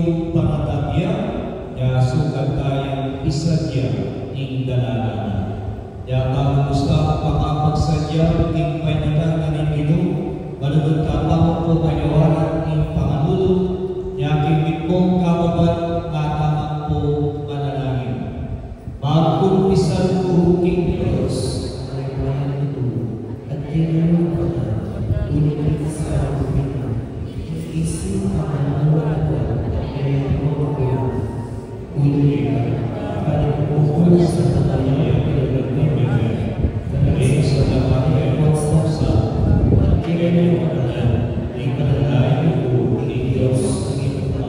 yung pangadamya, ya sukat tayang isa niya ing dalaga. Ya kamusta pakapagsadya ing panyagan ng Ginoo, malugod kapang po kayawanan ing panganulo, ya kimikong kababat katamang po manalangin. Magkumpisan po king Diyos, ay bayan ito, at kailangan pa na inipit sa Pilipinas. Isip ang manawala kaya mo ko uli para pumula sa tatayang pinagpapagpapagpapag kaya sa dapat ay sa at kailangan pa na ipatalayan ko ni Diyos ang ito.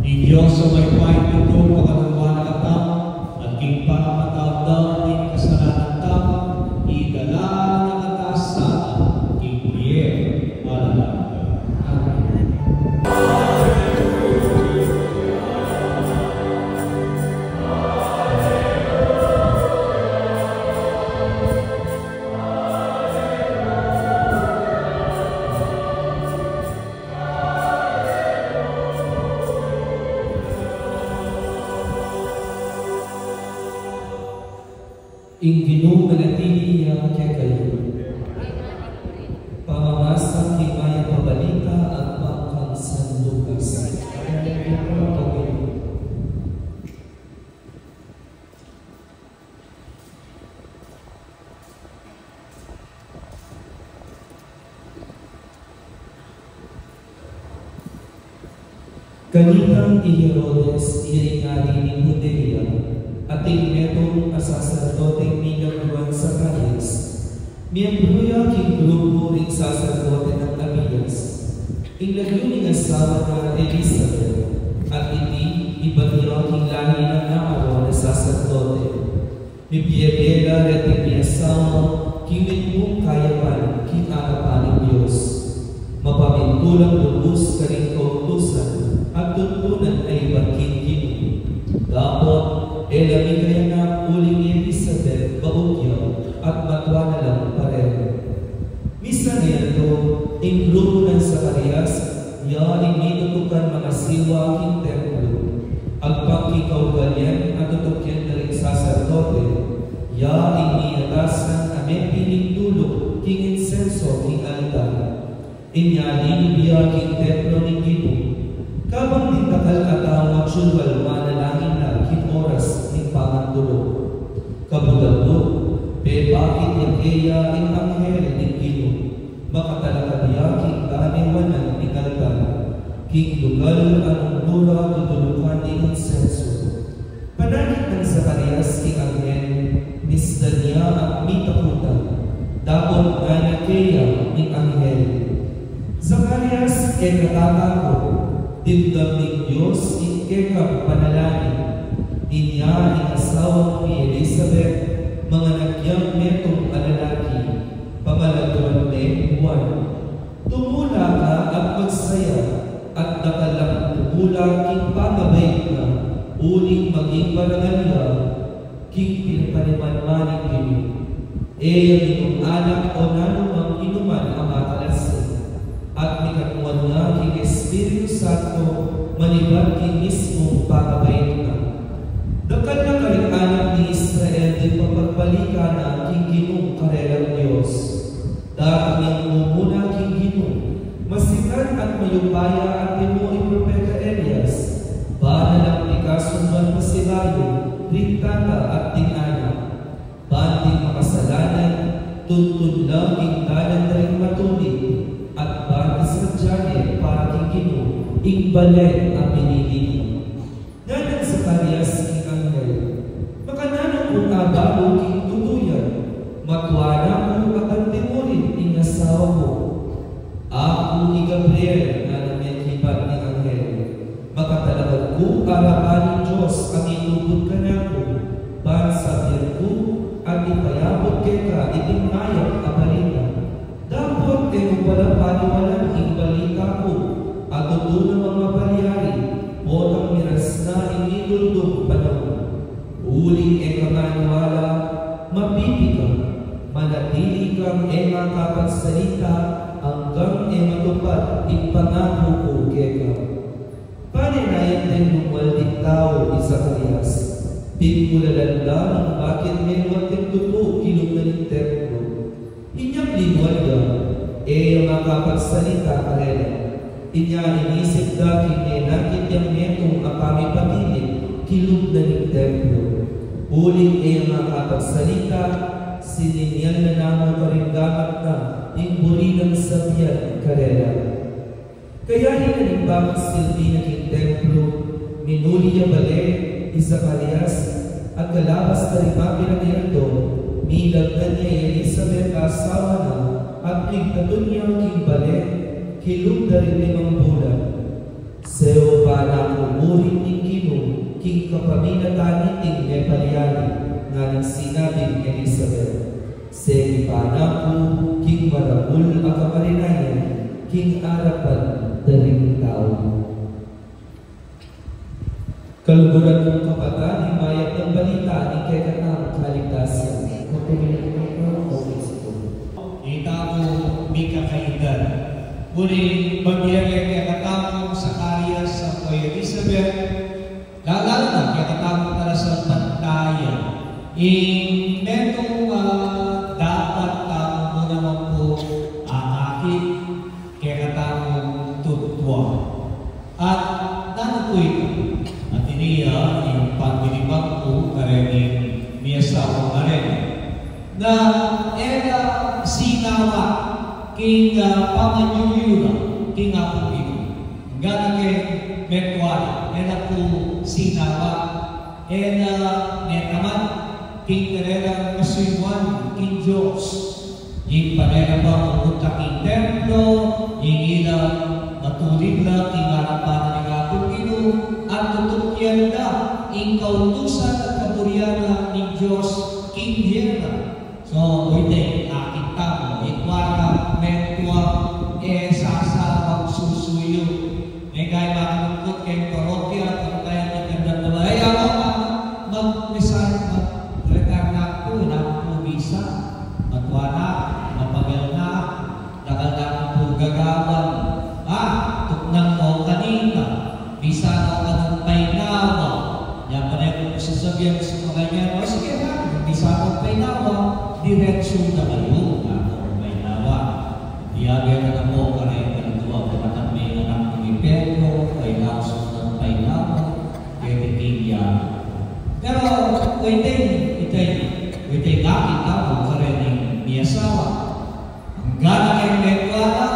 ni Diyos sa may pahay ito pagkaluan na katang at king pangmatawdaw ng kasalanan tama, idala na katasaan king Pierre Alalaga. Ing Ginoo manatili niya kaya kayo. Pamamasang himaya pabalita at pangkang San Lucas. Kaninang Herodes iyaingari ni Judea at metong asaserdoteng minagluan sa Kayas, miyembroya king grupo ring saserdote ng Abias, inagluning asawa na Elizabeth, at iti ibagyo king lahi ng Naaro na saserdote. Mibiyabela reting ni asawa, king mitmong kayapan, king arapan ng Diyos. Mapamintulang lubos ka rin kautusan, at tuntunan ay bakin Ginoo. Dapat elami kaya na uling ni Elizabeth baugyaw at matwa na lang pareho. Misa niya ito, ing grupo ng Zacarias, ya iminutukan mga siwa king templo. Agpangkikaugalyan at tutukyan na rin saserdote, ya iniatasan amin pinintulog king insenso king altar. Inyali biya king templo ni Ginoo. Kabang tintakal atawag sulwal manalangin na king oras ning pangandulog. Kabudabot, be bakit yakeya ing anghel ni Ginoo. Makatalakadiya king kaaniwanan ni altar. King lugal anong lura tutulukan ing insenso. Panagit ng Zacarias king anghel, misdan niya ang mitaputan. Dapot nga yakeya ning anghel. Zacarias kay katatako, Dindam ng Diyos ikekap panalangin. Inya inasawang ni Elizabeth, mga nagyang metong alalaki, pamaladuan ni Juan. Tumula ka at magsaya, at nakalang tumula king pagabay ka, uling maging parangalya, king pinapanimanmaning kini. Eyang itong anak o nanumang inuman ang matalasin, at mikatuan nga king Espiritu Santo maliban king mismong pagabay na. Dakal na karing anak ni Israel din papagbalikan na king Ginoo karelang Diyos. Dahil niyang mumuna king Ginoo, masikan at mayupaya at tinuoy propeta Elias, banalang ikasundan masilayo, rintata at tingana. Banting makasalanan, tuntun lang king tanan ring matulig, at batis sa dyan para king Ginoo, igbalik ang pinili. Nanan sa Zacarias king anghel, makananong kung abalo king tutuyan, matwana mo at ang timurin ing asawa mo. Ako ni Gabriel na namiyakipan ni anghel, makatalagad ko arapan ni Diyos ang itubod ka na ko, bansabir ko at ipayabot kay ka itinayang abalita. Dapat kayo pala paniwalan ing balita ko, at ito ng mga palyari, botang miras na inidulog panahon. Uling kamaniwala, mapipikang, manatili kang kapagsalita hanggang matupad ipangako ko kaya. Pani pamarinayan din ng waldi tao isa Zacarias. Pingulalanda ng bakit meron at tuto kilom na ng templo. Inyang linwalda, makapagsalita karela. Inya inisip dati nakit yung metong apami pamilya kilom na ng templo. Uling makapagsalita, sininyan na namo parindamat na imburi ng sabihan karela. Kaya hinalimbang silbi ng templo, minuli niya bale, Zacarias, at kalabas na rimaki ng Erdo, milagdan niya Elizabeth asawa na, at ligtatun niya king bale, kilog na rin 5 bulan. Seo pa na umurin ni Kino, king kapaminataniting may palyani, nga nagsinabing Elizabeth. Segi pa na po, king marabul akamarinayan, king arapan daling tao. Kaluguran ng kapatid, himayat ng balita ni Kekatang kaligtasan. Ita mo, may kakaitan. Ngunit magyari Kekatang Zacarias sa Kuya Elizabeth, lalo na Kekatang tala sa pantayan. Metong dapat tamo mo naman po aakit Kekatang tutwa. At nano po ito? At iniya yung pagdilibang po karening miyasa o karen na era sinawa king pamanyuyura king apo ito. Gano'n kay Mekwala, era po sinawa netaman king karera masuyuan king Diyos. Yung panera ba pumunta king templo, yung ilang matulig lang king harapan ng apo ito, at tutukyan na ang kautusan at kaburiana ng Diyos king Hera. So, pwede nakita mo, ikwara, metwa, sasa, magsusuyo. May kaya makalungkot kayong parokya, kung kaya nagandang na ba? Ay, ako mag-resign, mag-rekarna ko, nakapumisa, matwa na, mapagal na, nakal na po gagawan. Tuknang mo kanina, bisa na ka ng painawa. Yan pa rin kung sasabihan sa mga ganyan, sige na, bisa akong painawa, diretsyon na kayo na akong painawa. Diyagan na mo ka rin ang tuwa, kapatang may anak ng Pedro, painawa ng painawa, kaya titigyan. Pero, pwede nakita mo ka rin ng miyasawa. Ang gana kayong Mekwala,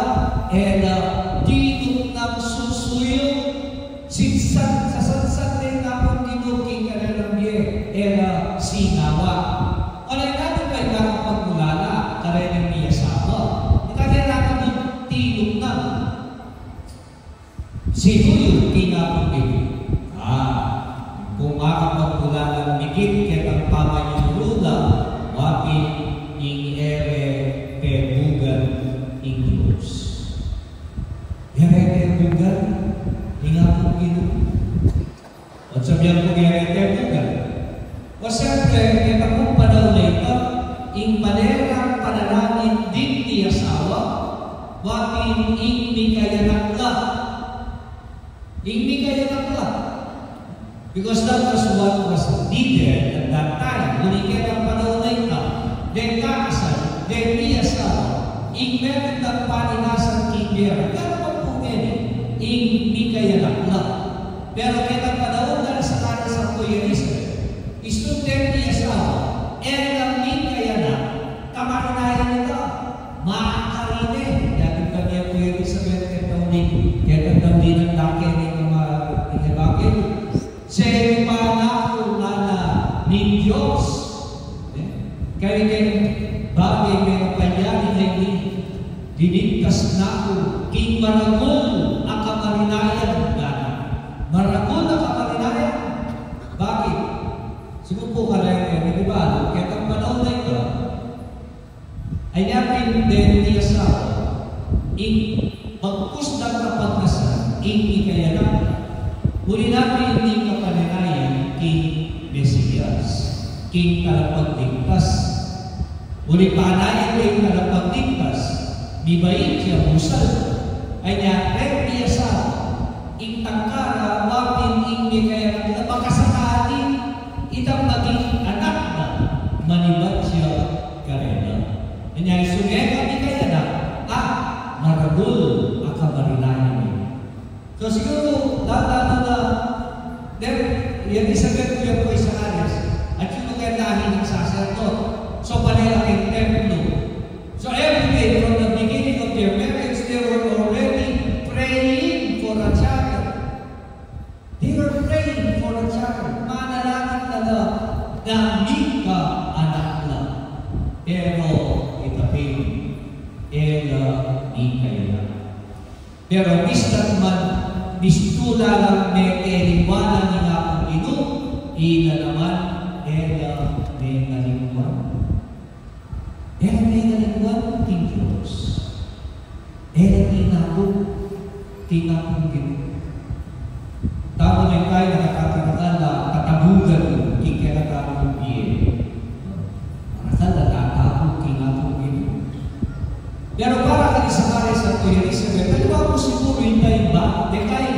dito ng susuyo, sinsan, sasansan din na kung ginuking karelambye, era sinawa. Alay natin kayo nakapagmulala, karelang miyasawa. Itanay natin yung tilog na. Sino yung tinapong ito? Kung makapagmulala, mikit kaya ang pamanyulula, wapin yung ere pebugan ng Diyos. Yare-tebugan, hingapong ino. At sabihan ko yare-tebugan. O siyempre, kaya kung panahon na ito, ing manerang panalangin din ni asawa, wapin ing mikayanakla. Ing mikayanakla. Because that was what was needed at that time. Ngunit kaya ang panahon na ito, then kakasal, then ni asawa, ing meron ng paninasan kibera. Ing mikayanakla. Pero kita panahon na sa kanya sa Kuya Elizabeth, istudent niya asawa, lang mikayanak, kamarinayan nito, makakarine. Dati pa niya Kuya Elizabeth, kaya tawin ng laki ng mga bakit. Sa panako na ni Diyos, kaya bagay may kapanyari na dinigtas na ako, king maragol ang kamarinayan na. Maragol ang kamarinayan? Bakit? Siguro po ka rin, di ba? Kaya ang panahon na ito, ay natin din niya sa magkusdang kapagkasan, ikayanan. Muli natin hindi kapaninayan king Mesiyas, king kalapagligtas. Muli panayan king kalapagligtas, di ba siya musal? Ay niya, niya sa ing tangkara, wapin ing kaya na makasakali, itang maging anak na manibat siya karena. Kanya isugay kami kaya na, maragul akamarinayan niya. So siguro, lalo na, yan isagat ko yung po isa alas, at yung magandaan ng sacerdote, so paniraking templo. So every day, from the beginning of their marriage, they were already praying for a child. They were praying for a child. Manalangin na dami ka anak na. Pero itapin, di kayo na. Pero mistat man, mistula lang may eriwanan ni nga kong ino, ina naman, may nalingwan. May nalingwan, ting Diyos. Tinapong gino. Tama na kayo nakakatakan na katabugan kikirakaroon ng biye. Marasal na tatapong tinapong gino. Pero para ka sa Maris at Kuya Elizabeth, kaliwa mo siguro hintay ba? Di kayo,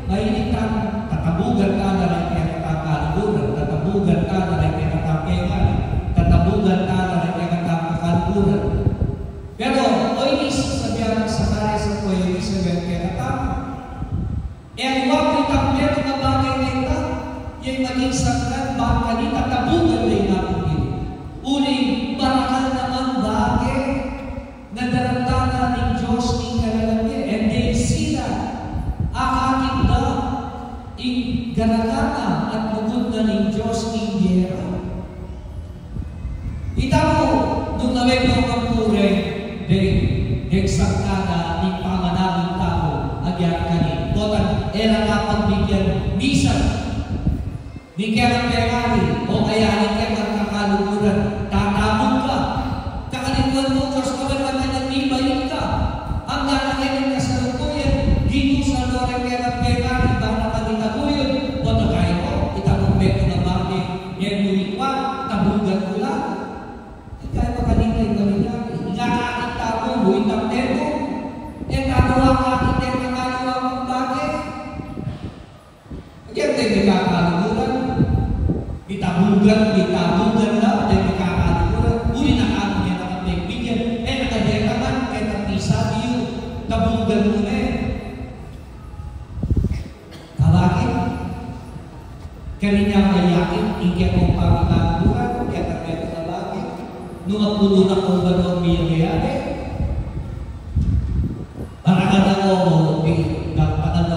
mahinig ka, tatabugan ka na rin kaya nakakaluguran, tatabugan ka na rin kaya nakapengan, tatabugan ka na rin kaya nakakaluguran. Pero, o inis, sabihan sa Maris at Kuya Elizabeth, kaya natapos. Huwag itang meron na bagay na ito, yung maging saklan, baka ni tatabugan na inapagin. Uling, barakal naman bagay, na daramdaman ng Diyos ng kalalagyan. And then sila, aakit na ang ganagana at bukod na ng Diyos ng gera. Itamo, nung nawag ng kapure, degsaktada ng pamanamang tao, agyan kanin. Total, era na pagbigyan, misan, ni kaya perali, o kaya ni kaya kakaluguran, tatabog ka, kakaliguan mo, Diyos ka ba naman nag-ibayin ka, ang lalakinin ka sa lukuyan, dito sa lore kaya perali, ba naman itaguyon, o tagay mo, itabong beto na bagay, yan luwikwa, tabugan ko lang, kaya makalingay ka nila, ingakakita mo, buwin ng beto, gagawa ka kita ng kaliwa mong bagay. Kaya tayo nakakaluguran. Bitabugan lang, tayo nakakaluguran. Uli na kami niya nakapagbigyan. Nakadekaman, kaya napisabi yun. Tabugan mo na eh. Kabakit? Kaninya mayakin, hindi akong pagkakaluguran, kaya tayo nabakit. Nung apulo na kong gano'n miyayari, nakakala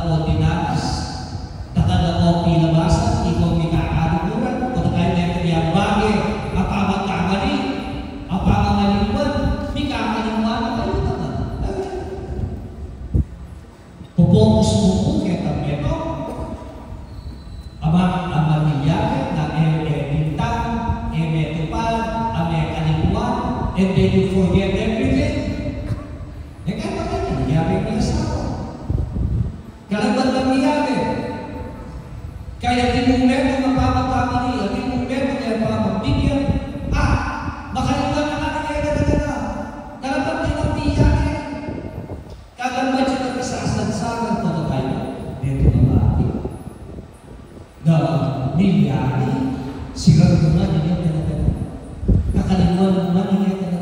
ko tinaas, nakakala ko pinabasan, ikaw minakaluguran, kung tayo na ito yung bagay, mapamagkamali, mapamangaliwan, mikakaliwan na kayo naman. Pupokus mo po kaya kami ito. Ang mangyayari na bintang, metupal, kalikuan, and then you forget everything. Nangyari ng asawa. Kalaban lang nangyari. Kaya di mong meron mapapagkamali, at di mong meron kaya mapapabigyan. Makalimutan na nangyari na. Kalaban din ang nangyari. Kalaban siya ng isasansaran ko na tayo. Meron na bakit? Na nangyari, siguro na nangyari na. Nakalimutan na nangyari na.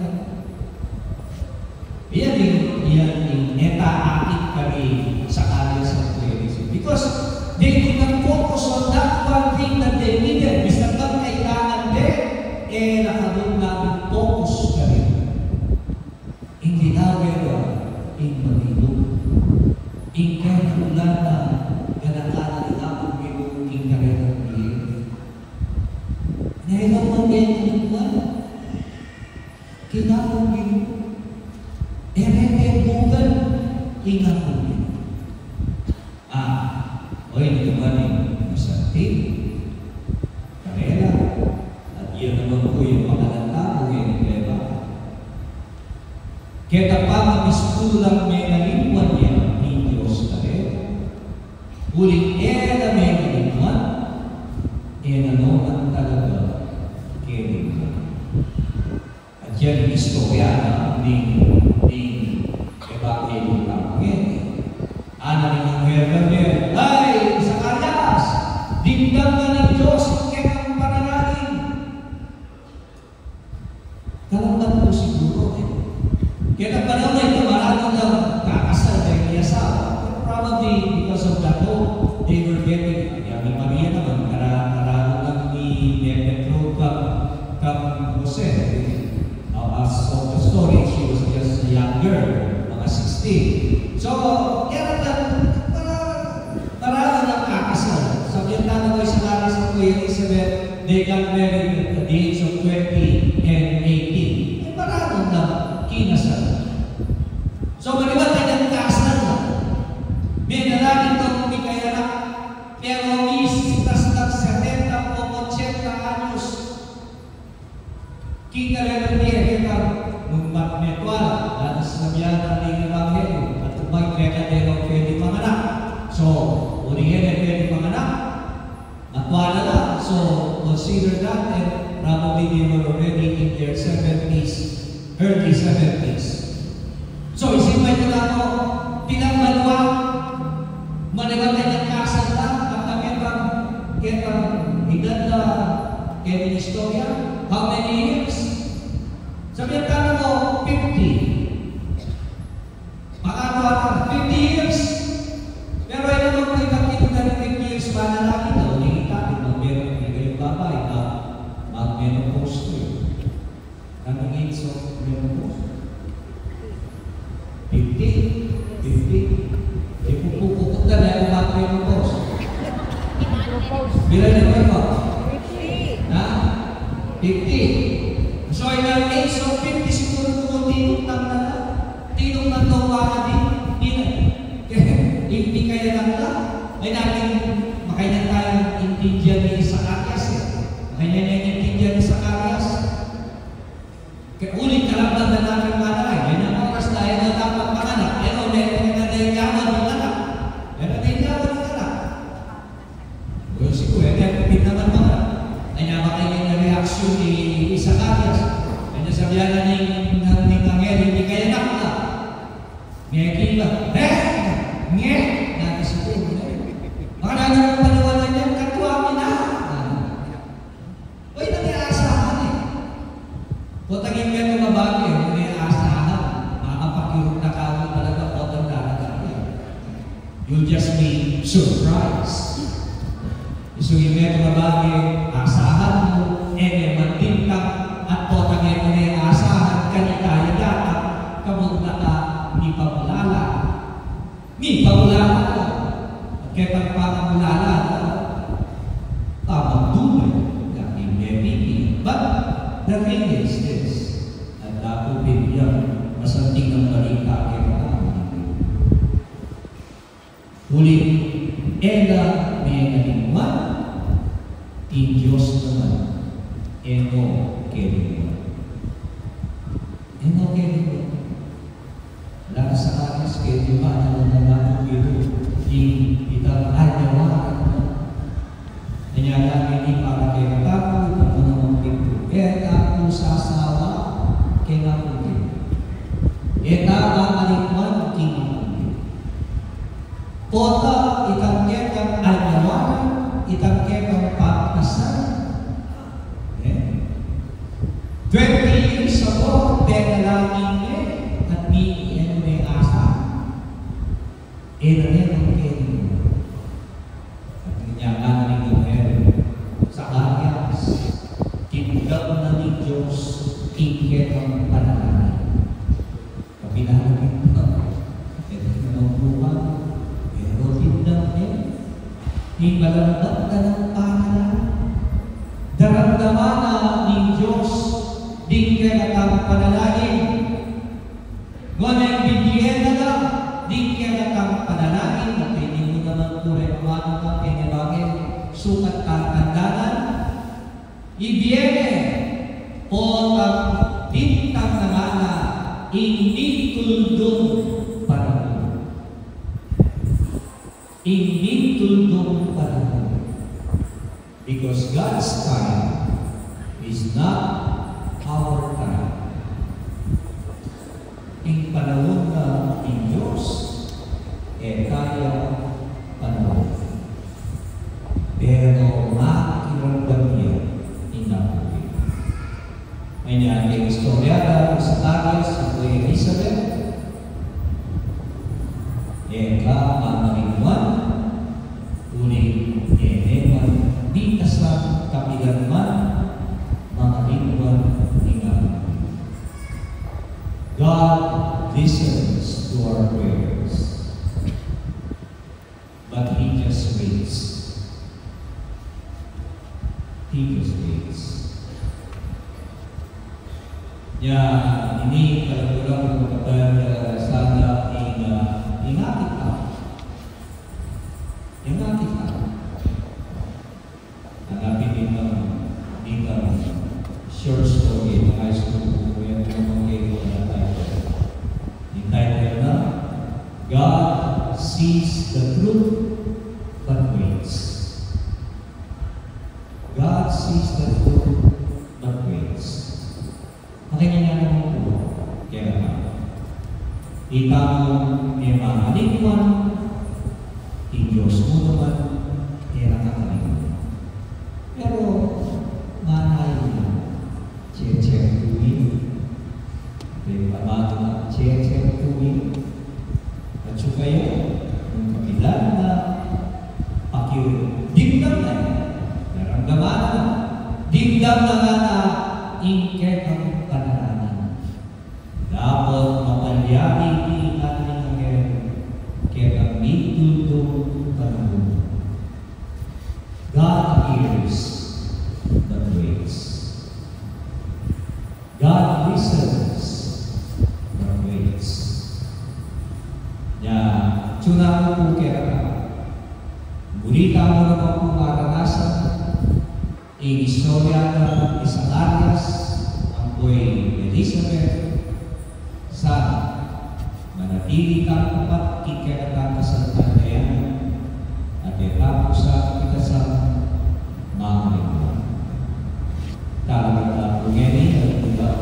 Yan neta-akit kami sa kanya sa Kuya. Because they did not focus on that one thing that they needed. Bisa lang kailangan din, nakaroon namin focus kami. Hindi namin in Manilo. In kaya ulan na ganakala ni Apong Gino in karerang biye. Ngayon ang mga kinapong Gino. Bukan ingat mungkin. Ini kembali sakti, karela, at iyan naman po yung pangalata po yung leba. Kaya pa mamistulang may nalingwan niya ni Diyos karela. Uling na may nalingwan, naman talaga kailangan. At yan yung istorya ni bakit yung kapangin. Ana rin ang herba niya, Tindang na ng Diyos kaya ang panalangin. Kalamban po siguro eh. Kaya na panahon na ito, maraming na kakasal dahil may asawa. Probably because of that hope, they were getting, kaya Maria naman, kararo lang ni Petro kang Jose. As of the story, she was just a young girl, mga 16. So, kaya marami ng kakasal. Sabihin na naman sa Laris ng Kuya Elizabeth, they got married at the age of 20 and 18. Ay marami na kinasal. So, maliwatay ng kakasal na. May nalagin itong may kayanak, pero isitas ng 70 o 80 anyos. Kinalagyan niya nung magmetwal, dahil sa biyana ng Evangelyo, at magkakadero pwede panganak. So, ulihin ay pwede panganak, matwala na. So, consider that, and probably they were already in their 70s, early 70s. So, isipin mo na ako, pinagmalwa, maliwatay ng kasal lang, at nakitang edad na kaya istorya, how many years? Sabihan ka mo, 50. Makagawa ka, 50 years. Pero ay naman kung ikakita na 50 years ba na natin na uling itatin, magmeron ka yung babay na mag-menopause ko yun. Anong age of menopause? 50? 50? E pupukukot na na yung mag-menopause. Bila na ba ba? 50. Ha? 50. So, in our age of 50, siguro kung tinong na tinong na tawa na din, hindi kaya lang na, ay natin makainan tayong intindihan ni Zacarias eh. Makainan niya yung intindihan ni Zacarias. Kaya ulit kalabang na natin manalay. Yan ang oras na yan ang dapat panganak. Pero meron na nayayaman ng anak. Meron na nayayaman ng anak. Pero siguro, pin naman mga. Ay namakainan na reaksyon ni Zacarias. Ay nasabihan na ng Angel, hindi kaya nakla. Ngayon kiba, Nye! Nakasipin. Baka na naman paniwalan yan, katuwa na. Uy, nag-iaasahan eh. Kung taging meron na bagay, nag-iaasahan. Makapakirog na kawin talaga o tanda. You'll just be surprised. So yung meron na bagay, asahan mo, mantintak, at po taging nag-iaasahan, kanikaya data, kamunta ka, ni pamulala. Ni pamulala ka. Kaya pagpapamulala ka, pamagdulay na hindi. But the thing is this, at ako bibigyan, masanting ng balita kaya ulit, ela may nalimuan, in Diyos naman, eno kerimuan. Eno kerimuan. Wala sa akin, kaya ba na naman ito, itang ayawan. Nanyala ini para kay Natapo, ito naman ito. Ako sa asawa, kay Naputi. Ang alikman, kinaputi. Kota, itang kekang ayawan, itang kekang pagkasan. 20 years ago, penalangin niya, at may asa. Ina ang kaya. At nangyayang ng Ingel sa Arias, tinggap na ni Diyos, tingkit ang panalangin. Kapinalagin ito, ito ng buwan, pero tinggap niya, himalanggap na ng panalangin. Daramdaman na ni Diyos, tingkit ang panalangin. Ngunit bibigyan na lang, di kaya kang panalangin, at hindi mo naman po rin umanong kang pinibagin, sukat kang tandanan, ibiene, o ang bintang na mana, inituldong panalangin. Inituldong panalangin. Because God's time is not our time. Ang panahon na ng Diyos, kaya panahon. Pero makiramdam niya, inabuhi. May niyang istoryada sa Tagas, sa Kuya Elizabeth, eka mamarinuan, uling eneman, di kasang kapiganman, mamarinuan, inabuhi. God listens to our prayers, but He just waits. He just waits. Ya, ini kalau kurang kepada sana ingat kita, hanapin kita short story ng high school ko yung mga tayo. Entitled na, God sees the truth but waits. God sees the truth but waits. Pakinggan nga naman po, kaya naman. Ikaw ay mahalingman, Diyos mo naman, ay nakakalingman. Pero, manay na, check tuwing. Pagbabago na, check tuwing. At so kayo, kung kapilan na, digdam na, naramdaman na, digdam na nga na, ingket ang panananan. Dapat mapalyari ilan ng ngayon, kaya kami tutong panahon. God hears but waits. God listens but waits. Ya, tsunami po kaya ka. Gulita mo naman po maranasan, istorya na isang Arias, ang Kuya Elizabeth, sa manatili kang tapat kikiratan ka sa kanayan at etapos sa kita sa mga lingwan. Talagang na pungeni at tidak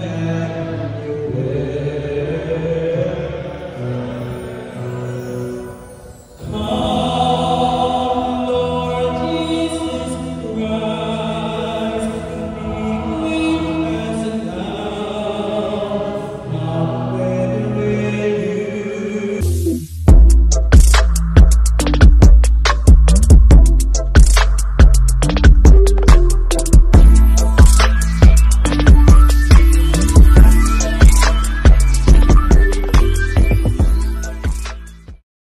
Amen.